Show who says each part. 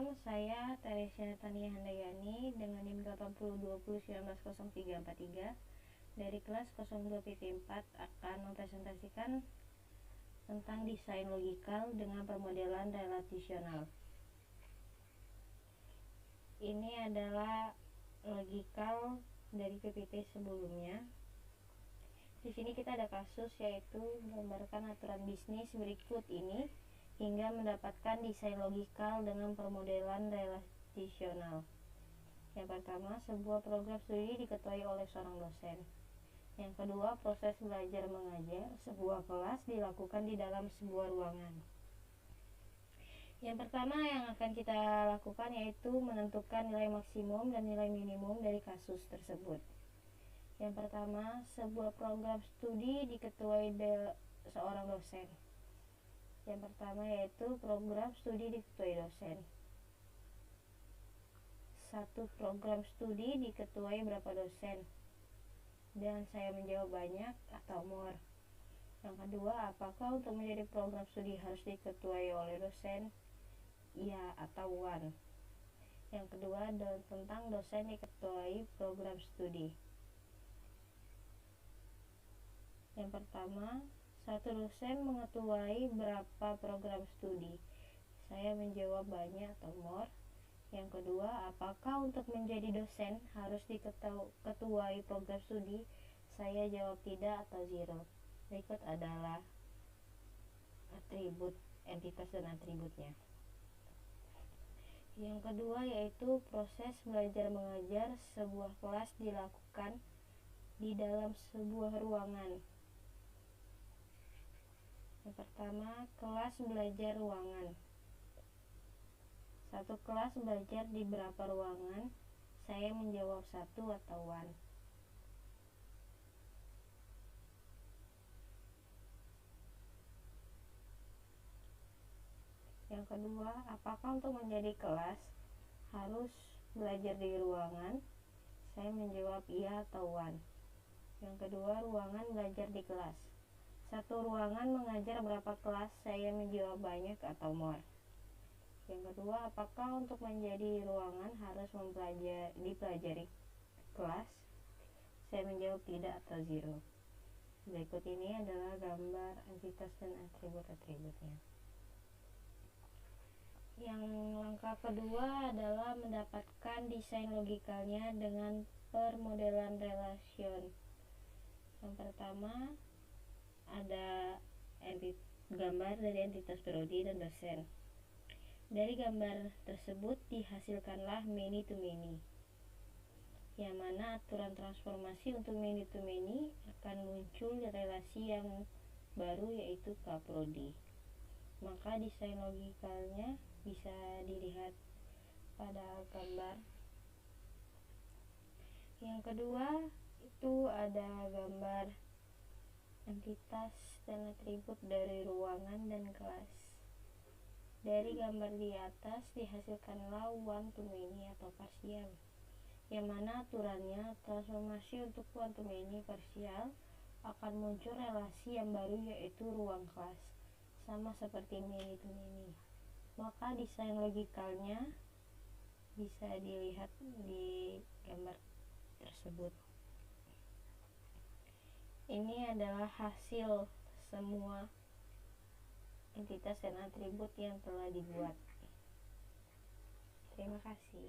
Speaker 1: Perkenalkan, saya Teresia Tania Handayani dengan NIM 8020190343 dari kelas 02 PP4 akan mempresentasikan tentang desain logikal dengan permodelan relasional. Ini adalah logikal dari PPT sebelumnya. Di sini kita ada kasus, yaitu menggambarkan aturan bisnis berikut ini hingga mendapatkan desain logikal dengan permodelan relasional. Yang pertama, sebuah program studi diketuai oleh seorang dosen. Yang kedua, proses belajar mengajar sebuah kelas dilakukan di dalam sebuah ruangan. Yang pertama yang akan kita lakukan yaitu menentukan nilai maksimum dan nilai minimum dari kasus tersebut. Yang pertama, sebuah program studi diketuai seorang dosen. Yang pertama yaitu program studi diketuai dosen. Satu program studi diketuai berapa dosen? Dan saya menjawab banyak atau more. Yang kedua, apakah untuk menjadi program studi harus diketuai oleh dosen? Ya atau one. Yang kedua, tentang dosen diketuai program studi. Yang pertama, satu dosen mengetuai berapa program studi? Saya menjawab banyak atau more. Yang kedua, apakah untuk menjadi dosen harus diketuai program studi? Saya jawab tidak atau zero. Berikut adalah atribut, entitas dan atributnya. Yang kedua yaitu proses belajar mengajar sebuah kelas dilakukan di dalam sebuah ruangan. Yang pertama, kelas belajar ruangan. Satu kelas belajar di berapa ruangan? Saya menjawab satu atau one. Yang kedua, apakah untuk menjadi kelas harus belajar di ruangan? Saya menjawab iya atau one. Yang kedua, ruangan belajar di kelas. Satu ruangan mengajar berapa kelas? Saya menjawab banyak atau more. Yang kedua, apakah untuk menjadi ruangan harus dipelajari kelas? Saya menjawab tidak atau zero. Berikut ini adalah gambar entitas dan atribut-atributnya. Yang langkah kedua adalah mendapatkan desain logikalnya dengan permodelan relation. Yang pertama, ada gambar dari entitas prodi dan dosen. Dari gambar tersebut dihasilkanlah many to many, yang mana aturan transformasi untuk many to many akan muncul relasi yang baru, yaitu K-prodi. Maka desain logikalnya bisa dilihat pada gambar. Yang kedua itu ada gambar entitas dan atribut dari ruangan dan kelas. Dari gambar di atas dihasilkanlah one to many atau parsial, yang mana aturannya transformasi untuk one to many parsial akan muncul relasi yang baru, yaitu ruang kelas, sama seperti many to many. Maka desain logikalnya bisa dilihat di gambar tersebut. Ini adalah hasil semua entitas dan atribut yang telah dibuat. Terima kasih.